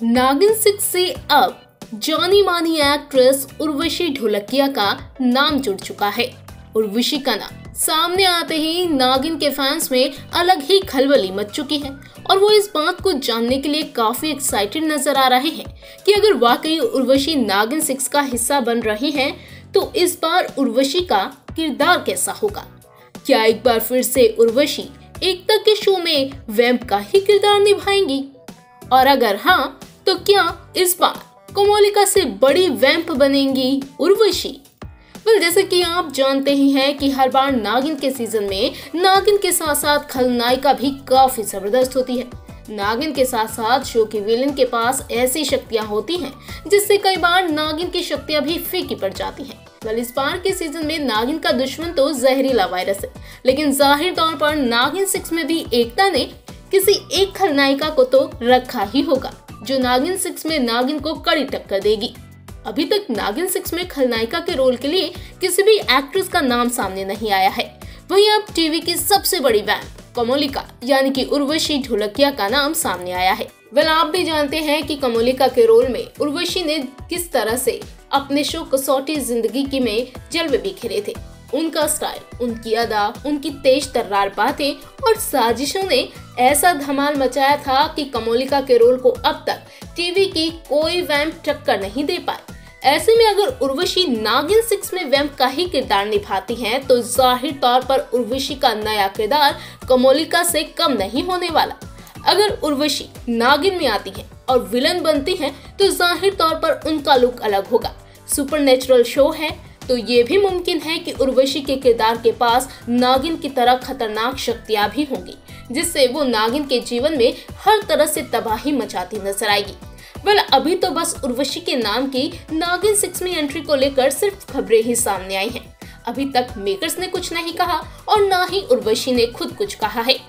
नागिन 6 से अब जानी मानी एक्ट्रेस उर्वशी ढोलकिया का नाम जुड़ चुका है। उर्वशी का नाम सामने आते ही नागिन के फैंस में अलग ही खलबली मच चुकी है और वो इस बात को जानने के लिए काफी एक्साइटेड नजर आ रहे हैं कि अगर वाकई उर्वशी नागिन 6 का हिस्सा बन रही हैं, तो इस बार उर्वशी का किरदार कैसा होगा। क्या एक बार फिर से उर्वशी एकता के शो में वैम्प का ही किरदार निभाएंगी, और अगर हाँ तो क्या इस बार कोमोलिका से बड़ी वैम्प बनेंगी उर्वशी। जैसे कि आप जानते ही हैं कि हर बार नागिन के सीजन में नागिन के साथ साथ खलनायिका भी काफी जबरदस्त होती है। नागिन के साथ साथ शो के विलेन के पास ऐसी शक्तियां होती हैं जिससे कई बार नागिन की शक्तियां भी फीकी पड़ जाती हैं। इस बार के सीजन में नागिन का दुश्मन तो जहरीला वायरस है, लेकिन जाहिर तौर पर नागिन 6 में भी एकता ने किसी एक खलनायिका को तो रखा ही होगा जो नागिन 6 में नागिन को कड़ी टक्कर देगी। अभी तक नागिन 6 में खलनायिका के रोल के लिए किसी भी एक्ट्रेस का नाम सामने नहीं आया है। वहीं अब टीवी की सबसे बड़ी वैम्प कोमोलिका यानी कि उर्वशी ढोलकिया का नाम सामने आया है। आप भी जानते हैं कि कोमोलिका के रोल में उर्वशी ने किस तरह से अपने शो कसौटी जिंदगी की में जलवे बिखेरे थे। उनका स्टाइल, उनकी अदा, उनकी तेज तर्रार बातें और साजिशों ने ऐसा धमाल मचाया था कि कोमोलिका के रोल को अब तक टीवी की कोई वैम्प टक्कर नहीं दे पाई। ऐसे में अगर उर्वशी नागिन 6 में वैम्प का ही किरदार निभाती हैं, तो जाहिर तौर पर उर्वशी का नया किरदार कोमोलिका से कम नहीं होने वाला। अगर उर्वशी नागिन में आती है और विलन बनती है, तो जाहिर तौर पर उनका लुक अलग होगा। सुपरनेचुरल शो है तो ये भी मुमकिन है कि उर्वशी के किरदार के पास नागिन की तरह खतरनाक शक्तियां भी होंगी, जिससे वो नागिन के जीवन में हर तरह से तबाही मचाती नजर आएगी। अभी तो बस उर्वशी के नाम की नागिन 6 में एंट्री को लेकर सिर्फ खबरें ही सामने आई हैं। अभी तक मेकर्स ने कुछ नहीं कहा और ना ही उर्वशी ने खुद कुछ कहा है,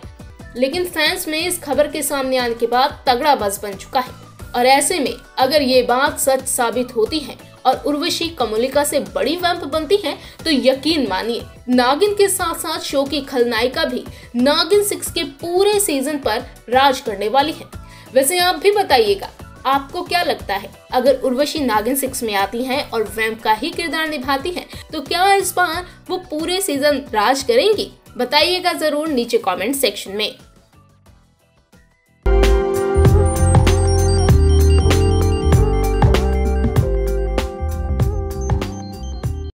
लेकिन फैंस में इस खबर के सामने आने के बाद तगड़ा बज़ बन चुका है। और ऐसे में अगर ये बात सच साबित होती है और उर्वशी कोमोलिका से बड़ी वैम्प बनती है, तो यकीन मानिए नागिन के साथ साथ शो की खलनायिका भी नागिन 6 के पूरे सीजन पर राज करने वाली है। वैसे आप भी बताइएगा, आपको क्या लगता है, अगर उर्वशी नागिन 6 में आती हैं और वैम्प का ही किरदार निभाती हैं, तो क्या इस बार वो पूरे सीजन राज करेंगी? बताइएगा जरूर नीचे कमेंट सेक्शन में।